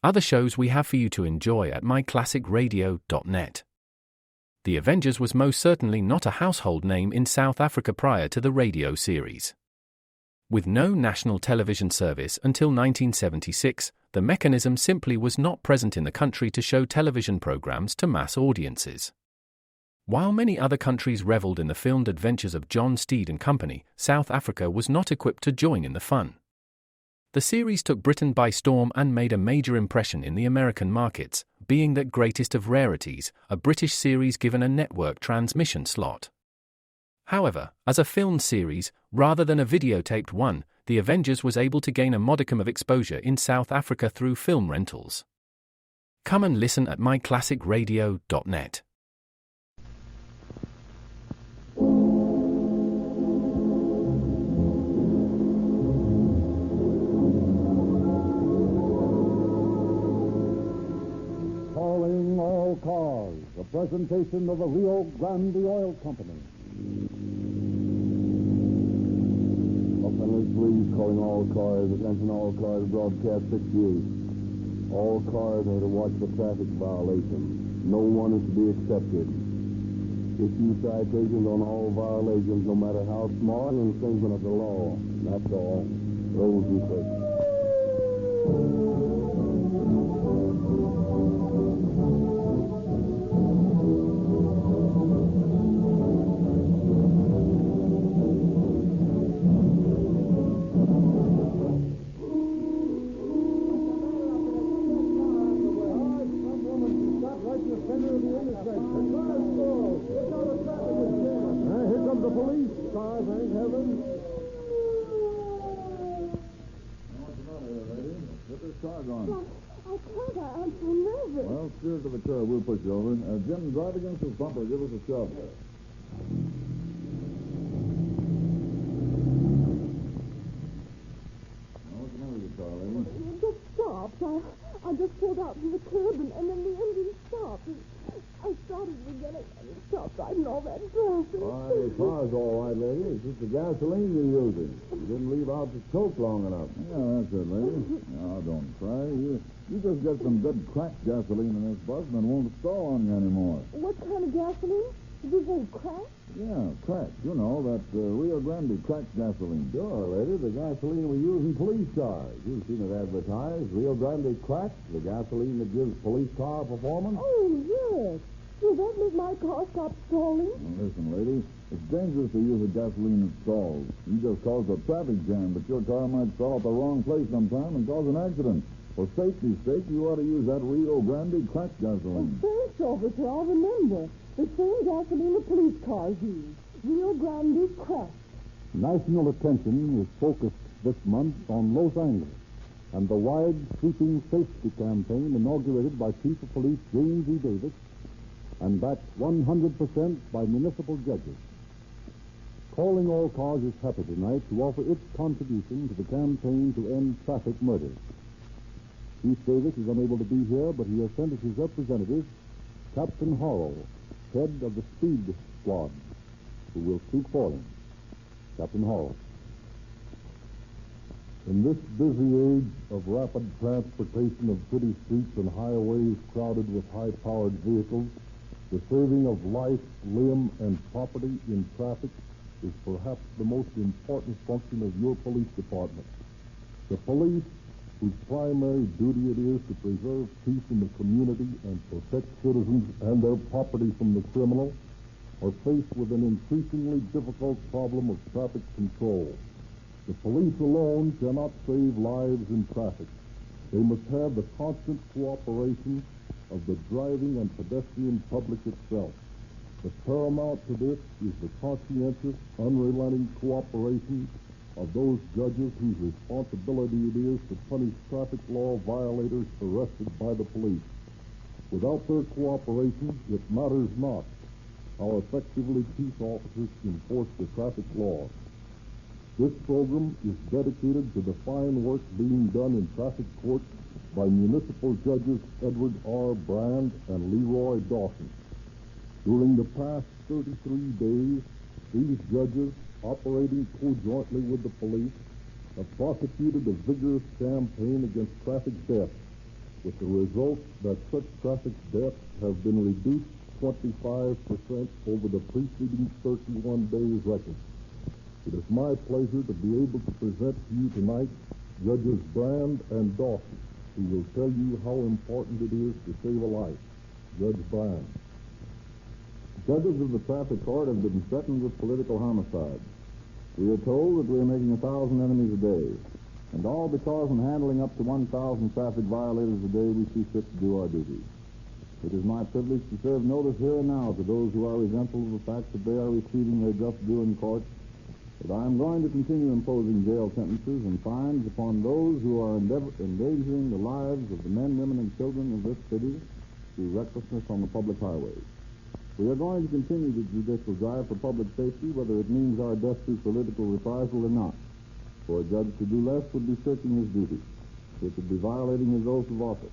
other shows we have for you to enjoy at myclassicradio.net. The Avengers was most certainly not a household name in South Africa prior to the radio series. With no national television service until 1976, the mechanism simply was not present in the country to show television programs to mass audiences. While many other countries reveled in the filmed adventures of John Steed and company, South Africa was not equipped to join in the fun. The series took Britain by storm and made a major impression in the American markets, being that greatest of rarities, a British series given a network transmission slot. However, as a filmed series, rather than a videotaped one, The Avengers was able to gain a modicum of exposure in South Africa through film rentals. Come and listen at myclassicradio.net. Calling all cars, a presentation of the Rio Grande Oil Company. Los Angeles Police calling all cars, attention all cars, broadcast 68. All cars are to watch for traffic violations. No one is to be accepted. Issue citations on all violations, no matter how small, an infringement of the law. That's all. Those who say. Here comes the police car, thank heaven. What's the matter here, lady? Get this car going. Well, I can't. I'm so nervous. Well, steer to the curb. We'll push you over. Jim, drive against this bumper. Give us a shove. What's the matter with you, car, lady? It just stopped. I just pulled out from the curb, and then the engine stopped. I started again, and it stopped right in all that traffic. Why, the car's all right, lady. It's just the gasoline you're using. You didn't leave out the choke long enough. Yeah, that's it, lady. Now, don't cry. You just get some good cracked gasoline in this bus, and it won't stall on you anymore. What kind of gasoline? Did you say crack? Yeah, cracked. You know, that Rio Grande cracked gasoline. Sure, lady, the gasoline we use in police cars. You've seen it advertised. Rio Grande Crack, the gasoline that gives police car performance. Oh, yes. Will that make my car stop stalling? Now, listen, lady, it's dangerous to use a gasoline that stalls. You just caused a traffic jam, but your car might stall at the wrong place sometime and cause an accident. For safety's sake, you ought to use that Rio Grande cracked gasoline. Thanks, officer. I'll remember. The same gasoline the police cars use. Rio Grande Crack. National attention is focused this month on Los Angeles and the wide, sweeping safety campaign inaugurated by Chief of Police James E. Davis and backed 100% by municipal judges. Calling All Cars is happy tonight to offer its contribution to the campaign to end traffic murders. Chief Davis is unable to be here, but he has sent as his representative Captain Horrell, head of the Speed Squad, who will speak for him. Captain Horrell. In this busy age of rapid transportation of city streets and highways crowded with high-powered vehicles, the saving of life, limb, and property in traffic is perhaps the most important function of your police department. The police, whose primary duty it is to preserve peace in the community and protect citizens and their property from the criminal, are faced with an increasingly difficult problem of traffic control. The police alone cannot save lives in traffic. They must have the constant cooperation of the driving and pedestrian public itself. The paramount to this is the conscientious, unrelenting cooperation of those judges whose responsibility it is to punish traffic law violators arrested by the police. Without their cooperation, it matters not how effectively peace officers enforce the traffic laws. This program is dedicated to the fine work being done in traffic courts by municipal judges Edward R. Brand and Leroy Dawson. During the past 33 days, these judges, operating conjointly with the police, have prosecuted a vigorous campaign against traffic deaths, with the result that such traffic deaths have been reduced 25% over the preceding 31 days record. It is my pleasure to be able to present to you tonight Judges Brand and Dawson, who will tell you how important it is to save a life. Judge Brand. Judges of the traffic court have been threatened with political homicide. We are told that we are making 1,000 enemies a day, and all because in handling up to 1,000 traffic violators a day, we see fit to do our duty. It is my privilege to serve notice here and now to those who are resentful of the fact that they are receiving their just due in court, that I am going to continue imposing jail sentences and fines upon those who are endangering the lives of the men, women, and children of this city through recklessness on the public highways. We are going to continue the judicial drive for public safety, whether it means our death through political reprisal or not. For a judge to do less would be shirking his duty. It would be violating his oath of office.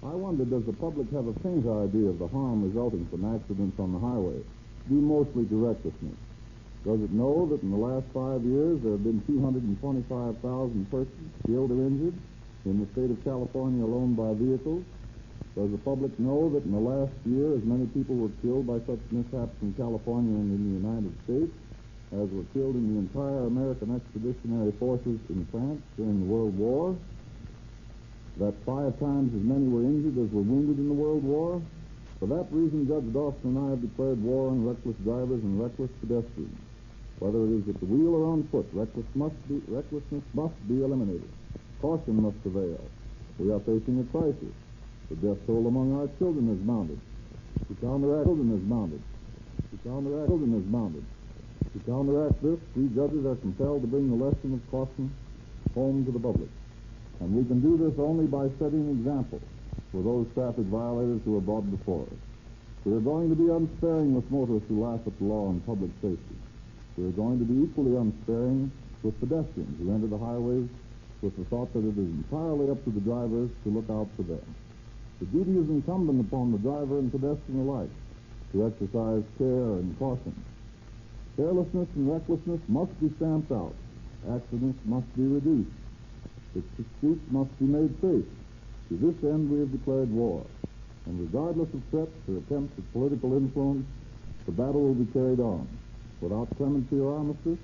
I wonder, does the public have a faint idea of the harm resulting from accidents on the highway, due mostly to recklessness? Does it know that in the last 5 years there have been 225,000 persons killed or injured in the state of California alone by vehicles? Does the public know that in the last year as many people were killed by such mishaps in California and in the United States as were killed in the entire American Expeditionary Forces in France during the World War? That 5 times as many were injured as were wounded in the World War? For that reason, Judge Dawson and I have declared war on reckless drivers and reckless pedestrians. Whether it is at the wheel or on foot, recklessness must be eliminated. Caution must prevail. We are facing a crisis. The death toll among our children is mounted. To counteract this, we judges are compelled to bring the lesson of caution home to the public. And we can do this only by setting an example for those traffic violators who are brought before us. We are going to be unsparing with motorists who laugh at the law and public safety. We are going to be equally unsparing with pedestrians who enter the highways with the thought that it is entirely up to the drivers to look out for them. The duty is incumbent upon the driver and pedestrian alike to exercise care and caution. Carelessness and recklessness must be stamped out. Accidents must be reduced. The streets must be made safe. To this end, we have declared war. And regardless of threats or attempts at political influence, the battle will be carried on, without clemency or armistice,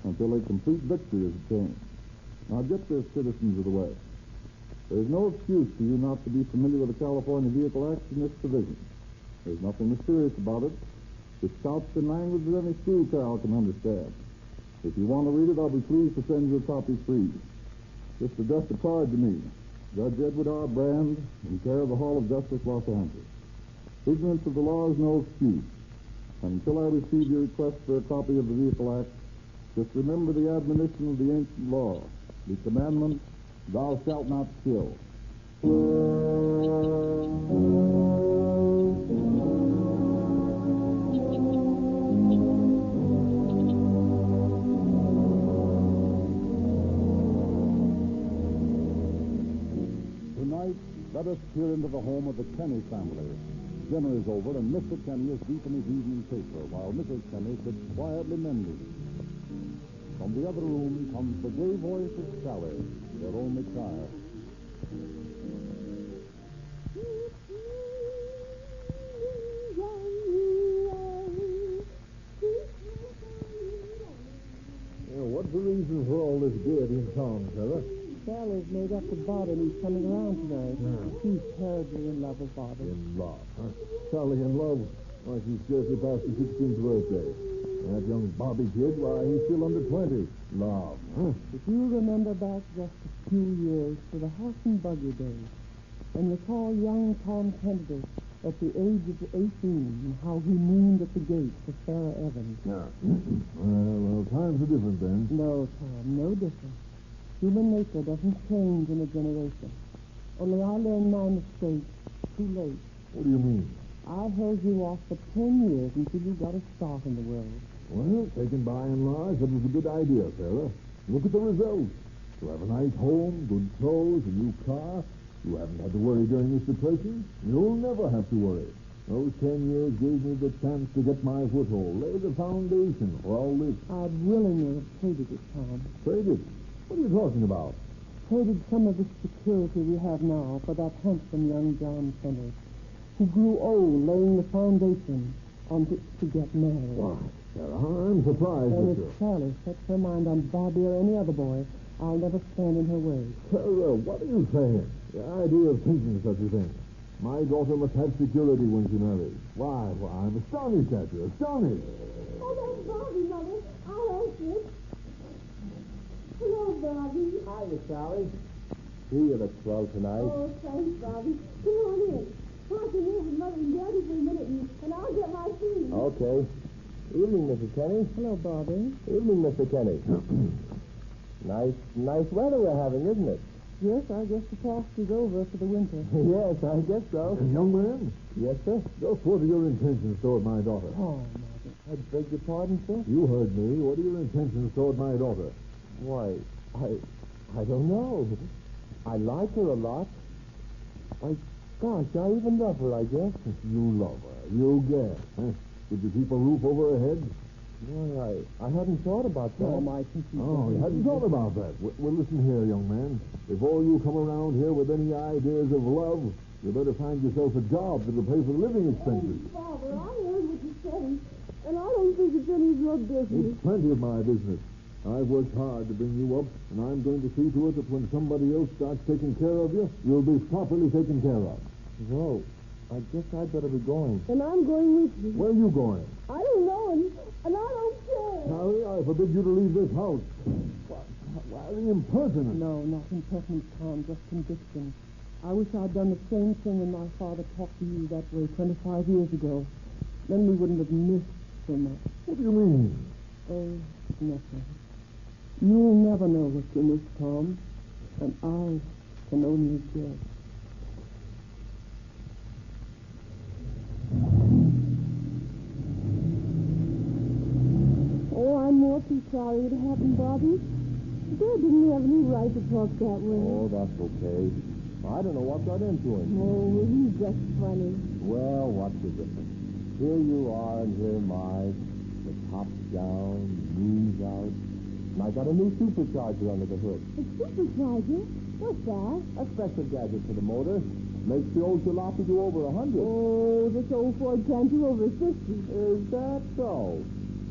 until a complete victory is attained. Now get this, citizens of the West. There is no excuse for you not to be familiar with the California Vehicle Act and its provisions. There's nothing mysterious about it. It's couched in language that any school child can understand. If you want to read it, I'll be pleased to send you a copy free. Just address the card to me, Judge Edward R. Brand, in care of the Hall of Justice, Los Angeles. Ignorance of the law is no excuse. And until I receive your request for a copy of the Vehicle Act, just remember the admonition of the ancient law, the commandment, thou shalt not kill. Tonight, let us peer into the home of the Kenny family. Dinner is over, and Mr. Kenny is deep in his evening paper, while Mrs. Kenny sits quietly mending. From the other room comes the gay voice of Sally, their only child. What's the reason for all this gaiety in town, Sarah? Sally's made up to Bobby and he's coming around tonight. She's terribly in love with Bobby. In love, huh? Sally in love? Why, she's scarcely past her 16th birthday. That young Bobby kid, why, he's still under 20. Love, huh? If you remember back just a few years to the horse and buggy days, and recall young Tom Kennedy at the age of 18 and how he mooned at the gate for Sarah Evans. Yeah. Well, times are different then. No, Tom, no different. Human nature doesn't change in a generation. Only I learned my mistake too late. What do you mean? I held you off for 10 years until you got a start in the world. Well, taken by and large, that was a good idea, Sarah. Look at the results. You have a nice home, good clothes, a new car. You haven't had to worry during this depression. You'll never have to worry. Those 10 years gave me the chance to get my foothold, lay the foundation for all this. I'd willingly have traded it, Tom. Traded? What are you talking about? traded some of the security we have now for that handsome young John Kenny, who grew old laying the foundation on which to get married. Why, Sarah, I'm surprised And at if you. Sally sets her mind on Bobby or any other boy, I'll never stand in her way. Sarah, what are you saying? The idea of thinking such a thing. My daughter must have security when she marries. Why, I'm astonished at you, astonished. Oh, that's Bobby, Mother. I'll answer it. Hello, Bobby. Hiya, Sally. See you look swell tonight. Oh, thanks, Bobby. Come on in. Pop in here with Mother and Daddy for a minute, and I'll get my tea. Okay. Evening, Mrs. Kenny. Hello, Bobby. Evening, Mr. Kenny. Nice weather we're having, isn't it? Yes, I guess the frost is over for the winter. Yes, I guess so. Young man? Yes, sir. Just what are your intentions toward my daughter? Oh, Mother. I beg your pardon, sir? You heard me. What are your intentions toward my daughter? Why, I don't know. I like her a lot. Gosh, I even love her, I guess. You love her. You guess, huh? Did you keep a roof over her head? Well, I hadn't thought about that. Oh, my computer. Oh, you hadn't thought about that. Well, listen here, young man. Before you come around here with any ideas of love, you better find yourself a job that'll pay for the living expenses. Oh, Father, I heard what you said, and I don't think it's any of your business. It's plenty of my business. I've worked hard to bring you up, and I'm going to see to it that when somebody else starts taking care of you, you'll be properly taken care of. Well, I guess I'd better be going. And I'm going with you. Where are you going? I don't know, and I don't care. Harry, I forbid you to leave this house. Why, the impertinent. No, not impertinence, Tom, just conviction. I wish I'd done the same thing when my father talked to you that way 25 years ago. Then we wouldn't have missed so much. What do you mean? Oh, nothing. You'll never know what you miss, Tom, and I can only guess. Oh, I'm awfully sorry it happened, Bobby. Dad didn't have any right to talk that way. Oh, that's okay. I don't know what got into him. Oh, he's just funny. Well, what's the difference? Here you are, and here am I. The top's down, knees out. And I got a new supercharger under the hood. A supercharger? What's that? A special gadget for the motor. Makes the old jalopy do over 100. Oh, this old Ford can't do over 50. Is that so?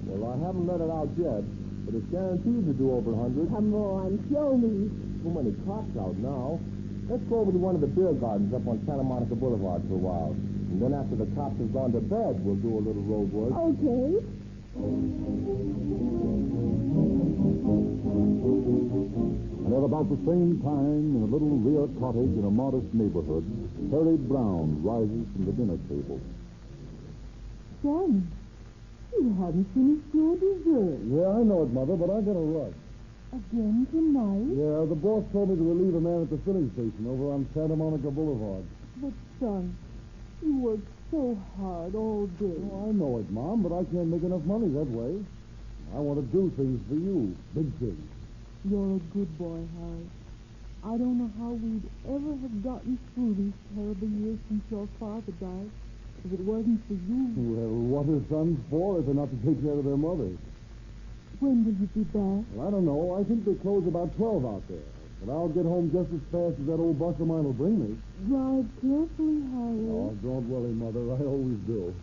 Well, I haven't let it out yet, but it's guaranteed to do over 100. Come on, show me. Too many cops out now. Let's go over to one of the beer gardens up on Santa Monica Boulevard for a while. And then after the cops have gone to bed, we'll do a little road work. Okay. And at about the same time, in a little rear cottage in a modest neighborhood, Harry Brown rises from the dinner table. Son, you haven't finished your dessert. Yeah, I know it, Mother, but I got a rush. Again tonight? Yeah, the boss told me to relieve a man at the filling station over on Santa Monica Boulevard. But, son, you worked so hard all day. Oh, I know it, Mom, but I can't make enough money that way. I want to do things for you, big things. You're a good boy, Harry. I don't know how we'd ever have gotten through these terrible years since your father died if it wasn't for you. Well, what are sons for if they're not to take care of their mothers? When will you be back? Well, I don't know. I think they close about 12 out there. But I'll get home just as fast as that old bus of mine will bring me. Drive carefully, Harry. Oh, don't worry, Mother. I always do.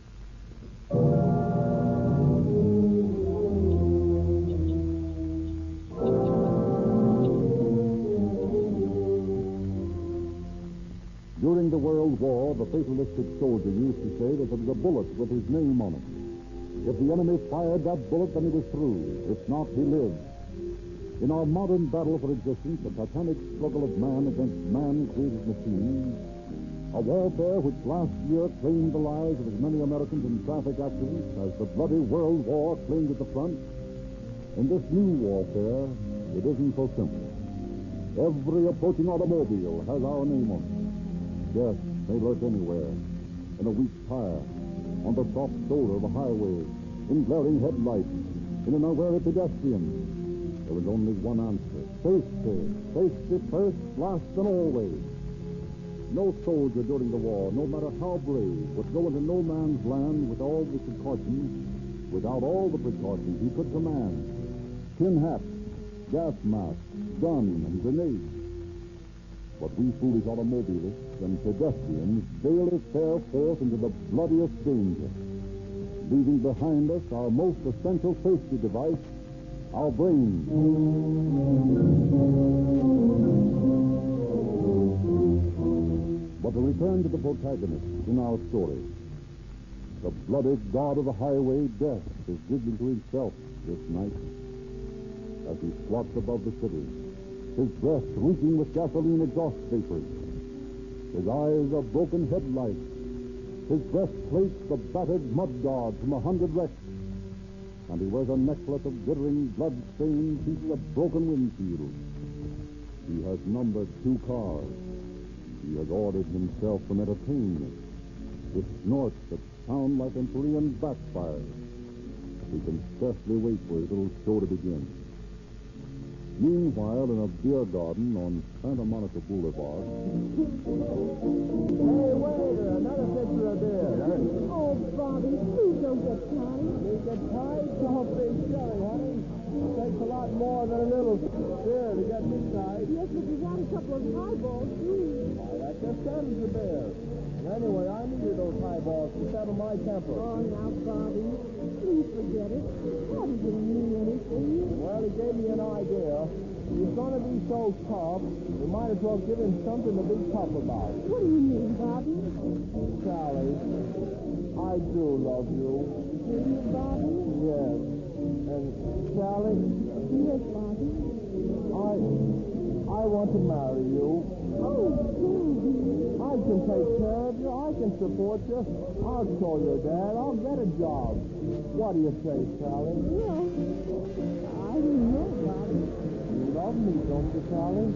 During the World War, the fatalistic soldier used to say that there was a bullet with his name on it. If the enemy fired that bullet, then he was through. If not, he lived. In our modern battle for existence, the titanic struggle of man against man-created machines, a warfare which last year claimed the lives of as many Americans in traffic accidents as the bloody World War claimed at the front, in this new warfare, it isn't so simple. Every approaching automobile has our name on it. Death may lurk anywhere, in a weak tire, on the soft shoulder of a highway, in glaring headlights, in an unwary pedestrian. There is only one answer. Safety. Safety first, last, and always. No soldier during the war, no matter how brave, would go into no man's land with all the precautions, without all the precautions he could command. Tin hats, gas masks, gun and grenades, But we foolish automobilists and pedestrians daily fare forth into the bloodiest danger, leaving behind us our most essential safety device, our brains. But to return to the protagonist in our story. The bloody god of the highway, Death, is giggling to himself this night as he squats above the city, his breath reeking with gasoline exhaust vapors. His eyes are broken headlights. His breastplate's the battered mud guard from 100 wrecks. And he wears a necklace of glittering, blood-stained pieces of broken windshield. He has numbered 2 cars. He has ordered himself some entertainment with snorts that sound like Empyrean backfires. He can scarcely wait for his little show to begin. Meanwhile, in a beer garden on Santa Monica Boulevard... Hey, waiter, another pitcher of beer. Oh, Bobby, please don't get tired. You get tied? Don't be silly, honey. It takes a lot more than a little beer to get me tied. Yes, but you want a couple of highballs, too. Why, that just settles the beer. Anyway, I needed those highballs to settle my temper. Oh, now, Bobby, please forget it. Bobby didn't mean anything. Well, he gave me an idea. He's going to be so tough, we might as well give him something to be tough about. What do you mean, Bobby? Sally, I do love you. Do you, Bobby? Yes. And, Sally, Yes, Bobby. I want to marry you. Oh, Bobby. I can take care of you. I can support you. I'll show your dad. I'll get a job. What do you say, Sally? Well, I don't know, Bobby. You love me, don't you, Sally?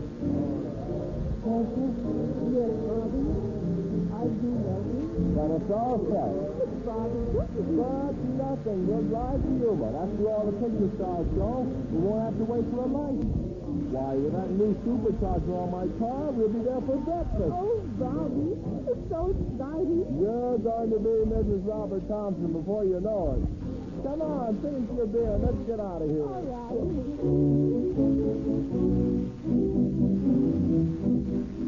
Don't you? Yes, Bobby. I do love you. Then it's all set. But, Bobby, what did you... But nothing. We'll drive to Yuma. After all the picture stars go, we won't have to wait for a light. Why, with that new supercharger on my car, we'll be there for breakfast. Oh, Bobby, it's so exciting. You're going to be Mrs. Robert Thompson before you know it. Come on, finish your beer and let's get out of here. All right.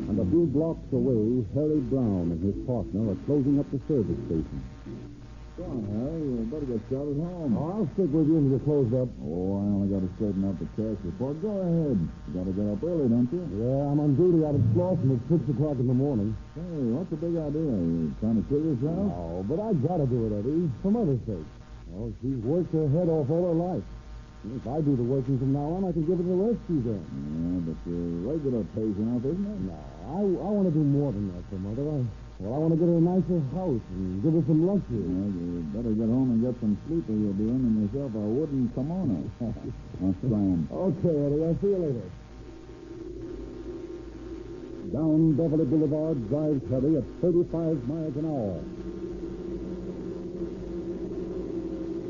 And a few blocks away, Harry Brown and his partner are closing up the service station. Go on, Harry. You better get started home. I'll stick with you until you're closed up. Oh, I only got to straighten out the cash report. Go ahead. You got to get up early, don't you? Yeah, I'm on duty out at Slauson at 6 o'clock in the morning. Hey, what's the big idea? You trying to kill yourself? Oh, but I gotta do it, Eddie, for Mother's sake. Oh, she's worked her head off all her life. If I do the working from now on, I can give her the rest she's earned. Yeah, but your regular pays enough, isn't it? No, I want to do more than that for Mother. I want to get her a nicer house and give her some luxury. Well, you better get home and get some sleep or you'll be earning yourself a wooden kimono. I'll scram. Okay, Eddie, I'll see you later. Down Beverly Boulevard drives Harry at 35 miles an hour.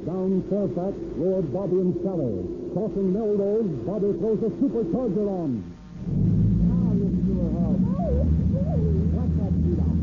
Down Fairfax roared Bobby and Sally. Crossing Melrose, Bobby throws a supercharger on. Now you can do her house. What's that speed out?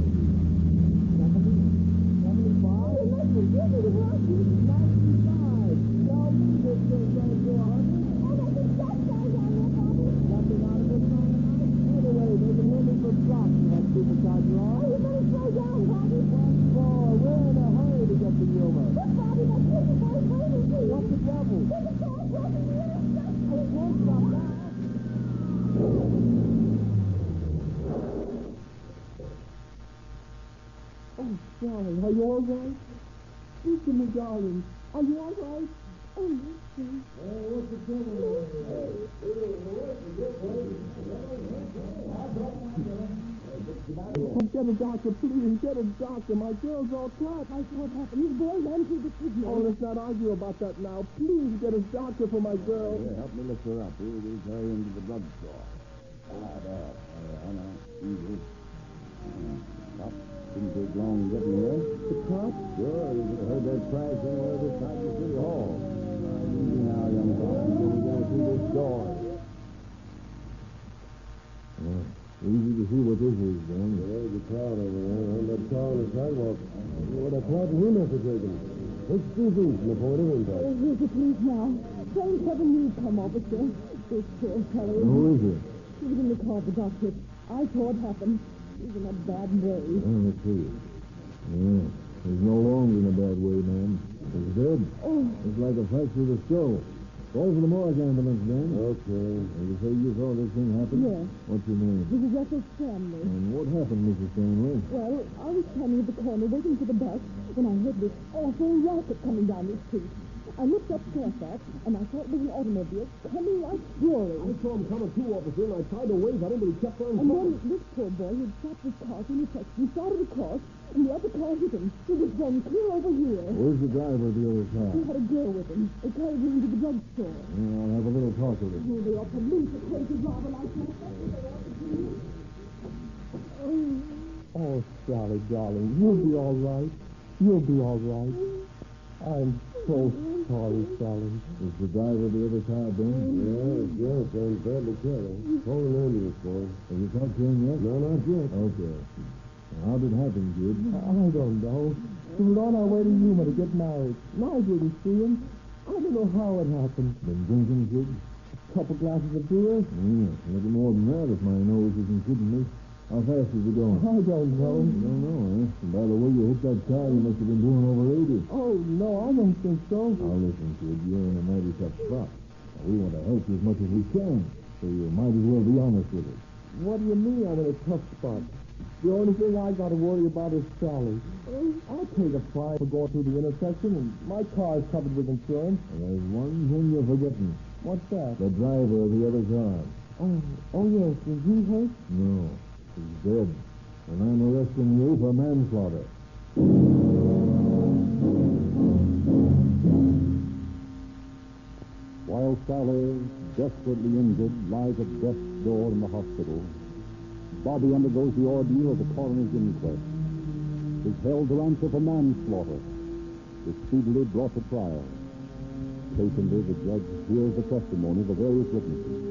'Oh, Sally, are you all right? Speak to me, darling. Are you all right? Oh, listen. What's the trouble? Oh, get a doctor, please. Get a doctor. My girl's all cut. I saw what happened. His boy ran through the signal. Oh, let's not argue about that now. Please get a doctor for my girl. Yeah, help me lift her up. We'll carry her into the drugstore. There. Easy. Stop. Didn't take long getting here. The cop? Sure, you could have heard that crash anywhere this side of City Hall. Easy now, young fellow, until we get through this door. Easy to see what this is, Dan. There's a crowd over there. On that car on the sidewalk. What a crowd we must have taken. It's too deep in the point of impact. Here's the police now. Train 7 News come, officer. This poor fellow. Who is it? He was in the car, the doctor. I saw it happen. He's in a bad way. Let's see. Yeah, he's no longer in a bad way, ma'am. He's dead. Oh. It's like a fracture of the skull. Call for the morgue ambulance, then. Okay. You say you saw this thing happen? Yes. What's your name? This is Ethel Stanley. And what happened, Mrs. Stanley? Well, I was standing at the corner waiting for the bus when I heard this awful racket coming down the street. I looked up Fairfax, and I thought it was an automobile coming like fury. I saw him coming too, officer, and I tried to wave at him, but he kept on And then this poor boy had stopped his car from the section, started across, and the other car hit him. He was thrown clear over here. Where's the driver of the other car? He had a girl with him. They carried him to the drugstore. Yeah, I'll have a little talk with him. Oh, they ought to lose a crazy driver like that. That's what they ought to do. Oh, Sally, darling, you'll be all right. You'll be all right. I'm so sorry, Sally. Is the driver of the other car, Ben? Yes, I'm badly killed. Call an ambulance, boy. Have you talked to him yet? No, not yet. Okay. Now, how did it happen, kid? I don't know. We were on our way to Yuma to get married, and I didn't see him. I don't know how it happened. Been drinking, kid? Couple glasses of beer? Yeah, a little more than that if my nose isn't kidding me. How fast is it going? I don't know. You don't know, eh? And by the way you hit that car, you must have been doing over 80. Oh, no, I don't think so. Now, listen, kid, you're in a mighty tough spot. Now, we want to help you as much as we can, so you might as well be honest with us. What do you mean I'm in a tough spot? The only thing I got to worry about is Sally. I'll pay the fine for going through the intersection, and my car's covered with insurance. And there's one thing you're forgetting. What's that? The driver of the other car. Oh, yes. Is he hurt? No, he's dead. And I'm arresting you for manslaughter. While Sally, desperately injured, lies at death's door in the hospital, Bobby undergoes the ordeal of the coroner's inquest. Is held to answer for manslaughter. Is speedily brought to trial. Patiently, the judge hears the testimony of the various witnesses.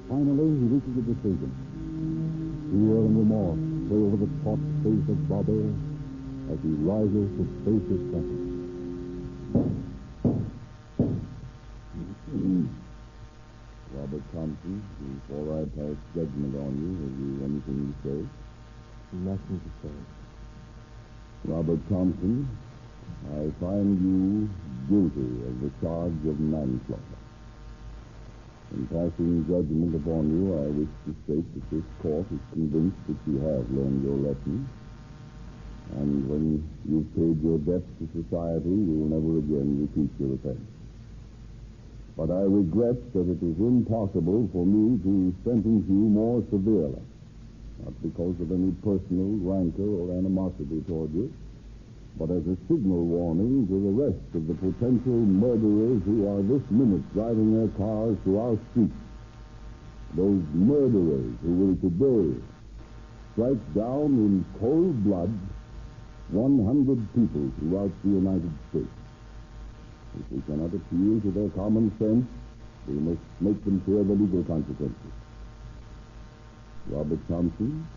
Finally, he reaches a decision. Fear and remorse play over the taut face of Bobby as he rises to face his sentence. Robert Thompson, before I pass judgment on you, have you anything to say? Nothing to say. Robert Thompson, I find you guilty of the charge of manslaughter. In passing judgment upon you, I wish to state that this court is convinced that you have learned your lesson, and when you've paid your debts to society, you will never again repeat your offense. But I regret that it is impossible for me to sentence you more severely, not because of any personal rancor or animosity toward you, but as a signal warning to the rest of the potential murderers who are this minute driving their cars through our streets. Those murderers who will today strike down in cold blood 100 people throughout the United States. If we cannot appeal to their common sense, we must make them fear the legal consequences. Robert Thompson,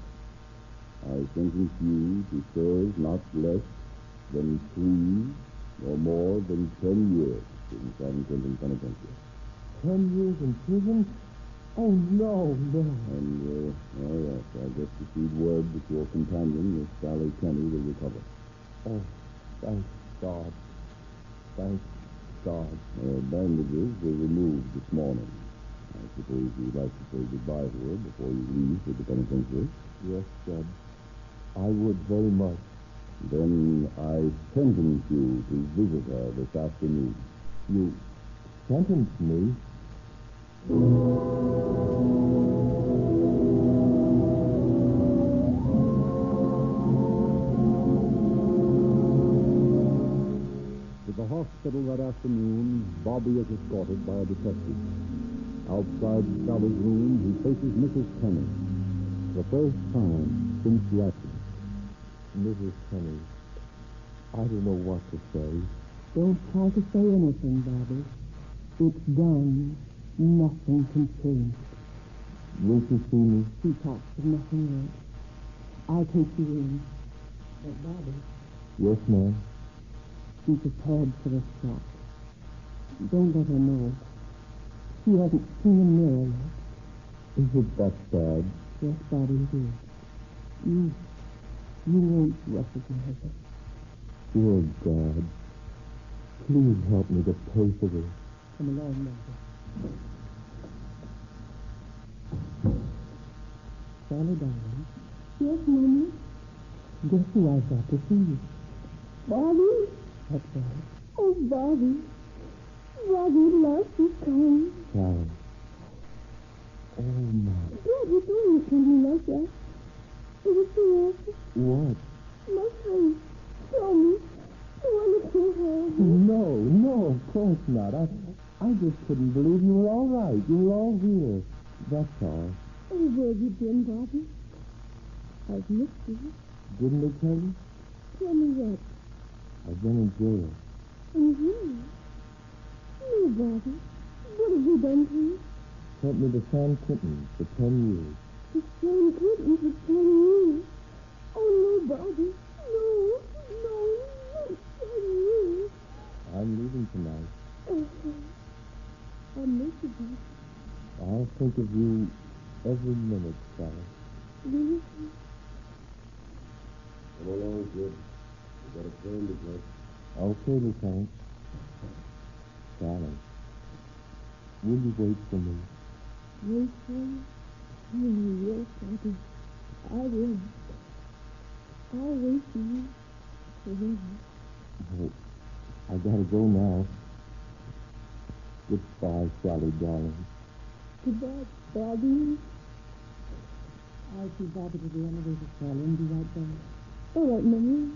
I sentence you to serve not less than 3 or more than 10 years in San Quentin Penitentiary. 10 years in prison? Oh, no. And, yes, I just received word that your companion, Miss Sally Kenny, will recover. Oh, thank God. Thank God. Bandages were removed this morning. I suppose you'd like to say goodbye to her before you leave for the penitentiary? Yes, Judge. I would very much. Then I sentence you to visit her this afternoon. You sentence me? To the hospital that afternoon, Bobby is escorted by a detective. Outside Sally's room, he faces Mrs. Kenny. The first time since the accident. Mrs. Kenny, I don't know what to say. Don't try to say anything, Bobby. It's done. Nothing can change. Will you see me? She talks of nothing else. I'll take you in. But, Bobby, Yes, ma'am. be prepared for the shock. Don't let her know. She hasn't seen a mirror yet. Is it that bad? Yes, Bobby, it is. You won't recognize it. Dear God, please help me to pay for this. Come along, Margaret. Sally, darling. Yes, Mommy? Guess who I've got to see you? Bobby? That's right. Oh, Bobby. Bobby, love you come. Sally. Oh, my. Bobby, don't look at me like that. It was so awful. What? My face. Show me. Do I look so horrible? No, of course not. I just couldn't believe you were all right. You were all here. That's all. Oh, where have you been, Bobby? I've missed you. Didn't they tell you? Tell me what? I've been in jail. In here? No, Bobby. What have you done to me? Sent me to San Quentin for 10 years. To San Quentin for 10 years. Oh, no, Bobby. No, not 10 years. I'm leaving tonight. Oh, I miss you, Bobby. I'll think of you every minute, Sally. Really? Come along, kid. We've got a train to catch. Okay, Lieutenant. Sally, will you wait for me? Wait for you? Yes, Bobby. I will. I'll wait for you forever. Oh, I gotta go now. Goodbye, Sally, darling. Goodbye, Bobby. I'll see Bobby to the elevator, Sally, and be right back. All right, Mommy.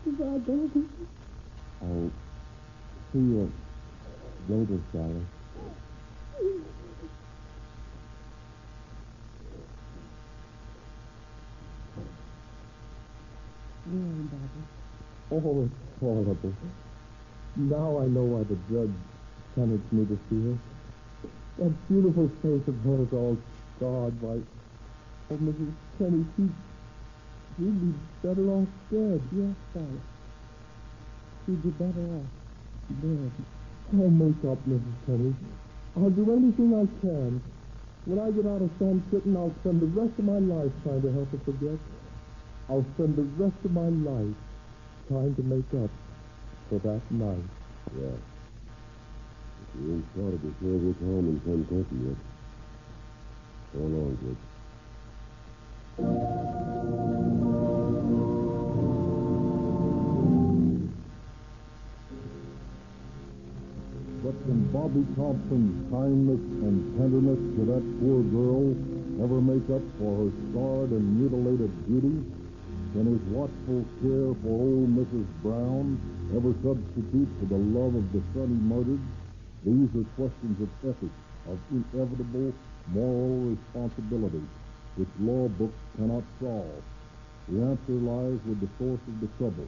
Goodbye, Bobby. I'll see you later, Sally. Really, Bobby. Oh, it's horrible. Now I know why the judge sentenced me to see her. That beautiful face of hers all scarred by... Oh, Mrs. Kenny, she'd be better off dead. Yes, Sally. She'd be better off dead. I'll make up, Mrs. Kenny. I'll do anything I can. When I get out of San Quentin, I'll spend the rest of my life trying to help her forget. I'll spend the rest of my life trying to make up for that night. Yeah. You ain't started to serve your time in San Quentin yet. So long, kid. But can Bobby Thompson's kindness and tenderness to that poor girl ever make up for her scarred and mutilated beauty? Can his watchful care for old Mrs. Brown ever substitute for the love of the son he murdered? These are questions of ethics, of inevitable moral responsibility, which law books cannot solve. The answer lies with the source of the trouble,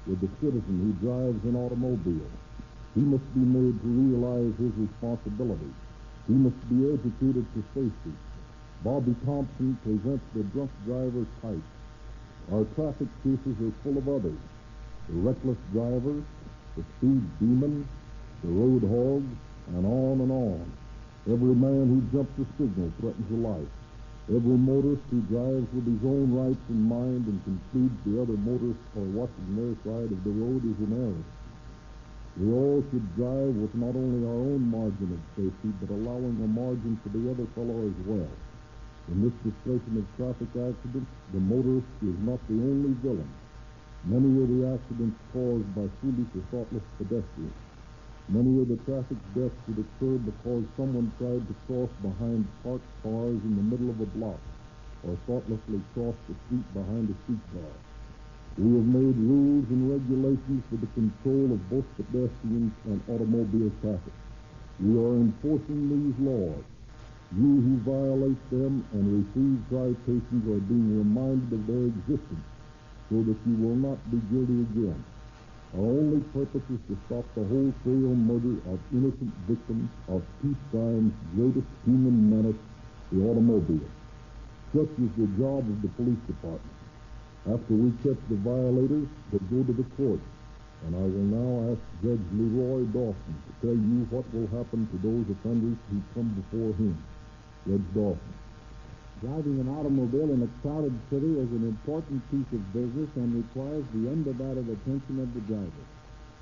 with the citizen who drives an automobile. He must be made to realize his responsibility. He must be educated to safety. Bobby Thompson presents the drunk driver type. Our traffic cases are full of others. The reckless driver, the speed demon, the road hog, and on and on. Every man who jumps a signal threatens a life. Every motorist who drives with his own rights in mind and concludes the other motorists are watching their side of the road is in error. We all should drive with not only our own margin of safety, but allowing a margin for the other fellow as well. In this discussion of traffic accidents, the motorist is not the only villain. Many are the accidents caused by foolish or thoughtless pedestrians. Many of the traffic deaths that occur because someone tried to cross behind parked cars in the middle of a block, or thoughtlessly crossed the street behind a streetcar. We have made rules and regulations for the control of both pedestrians and automobile traffic. We are enforcing these laws. You who violate them and receive citations are being reminded of their existence so that you will not be guilty again. Our only purpose is to stop the wholesale murder of innocent victims of peacetime's greatest human menace, the automobile. Such is the job of the police department. After we catch the violators, they go to the court, and I will now ask Judge Leroy Dawson to tell you what will happen to those offenders who come before him. Judge Dawson. Driving an automobile in a crowded city is an important piece of business and requires the undivided attention of the driver.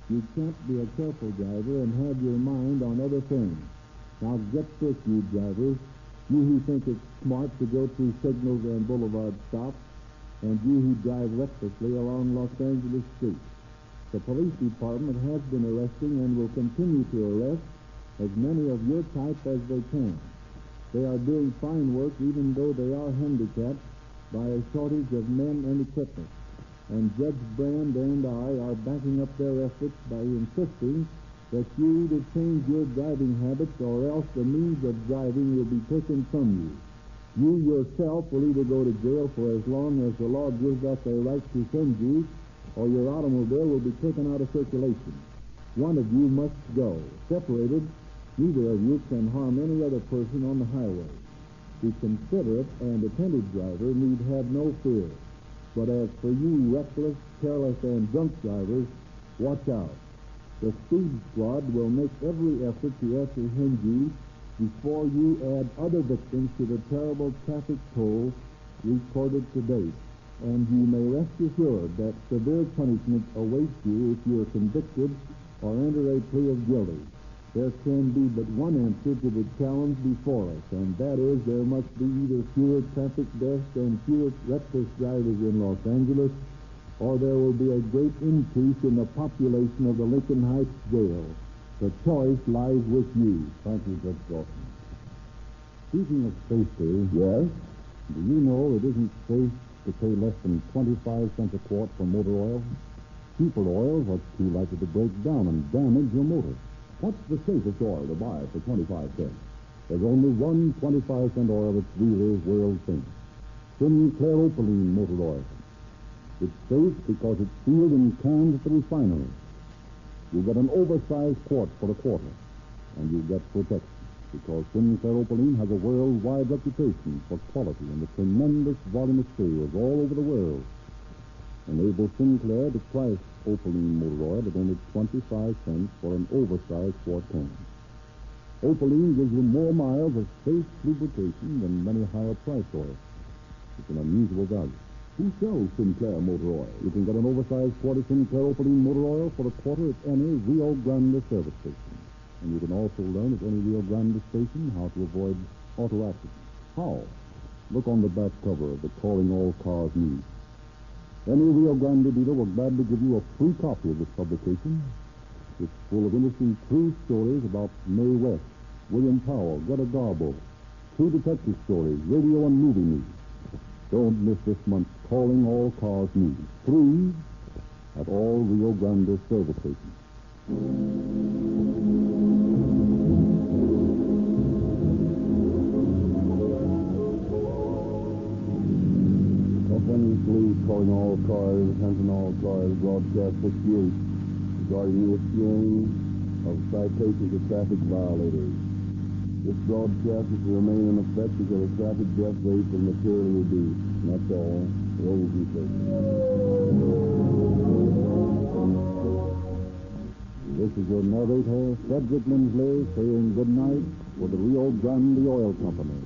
You can't be a careful driver and have your mind on other things. Now get this, you drivers, you who think it's smart to go through signals and boulevard stops, and you who drive recklessly along Los Angeles streets. The police department has been arresting and will continue to arrest as many of your type as they can. They are doing fine work even though they are handicapped by a shortage of men and equipment. And Judge Brand and I are backing up their efforts by insisting that you either change your driving habits or else the means of driving will be taken from you. You yourself will either go to jail for as long as the law gives us a right to send you, or your automobile will be taken out of circulation. One of you must go. Separated, neither of you can harm any other person on the highway. The considerate and attentive driver need have no fear. But as for you reckless, careless, and drunk drivers, watch out. The speed squad will make every effort to apprehend you before you add other victims to the terrible traffic toll recorded to date. And you may rest assured that severe punishment awaits you if you are convicted or enter a plea of guilty. There can be but one answer to the challenge before us, and that is there must be either fewer traffic deaths and fewer reckless drivers in Los Angeles, or there will be a great increase in the population of the Lincoln Heights jail. The choice lies with you. Thank you, Judge Dawson. Speaking of safety, Yes? do you know it isn't safe to pay less than 25 cents a quart for motor oil? Cheaper oils are too likely to break down and damage your motor. What's the safest oil to buy for 25 cents? There's only one 25-cent oil that's really world famous. Sinclair Opaline motor oil. It's safe because it's sealed in cans at the refinery. You get an oversized quart for a quarter, and you get protection because Sinclair Opaline has a worldwide reputation for quality and a tremendous volume of sales all over the world. Enable Sinclair to price Opaline motor oil at only 25 cents for an oversized quart can. Opaline gives you more miles of safe lubrication than many higher-priced oils. It's an unusual value. Who sells Sinclair motor oil? You can get an oversized quart of Sinclair Opaline motor oil for a quarter at any Rio Grande service station. And you can also learn at any Rio Grande station how to avoid auto accidents. How? Look on the back cover of the Calling All Cars News. Any Rio Grande dealer will gladly give you a free copy of this publication. It's full of interesting true stories about Mae West, William Powell, Greta Garbo, true detective stories, radio and movie news. Don't miss this month's Calling All Cars News. Free at all Rio Grande service stations. Police calling all cars, attention all cars, broadcast 68, regarding the issuing of citations of traffic violators. This broadcast is to remain in effect until the traffic death rate is materially reduced. And that's all. Rolls and This is your narrator, Frederick Lindsley, saying good night for the Rio Grande Oil Company.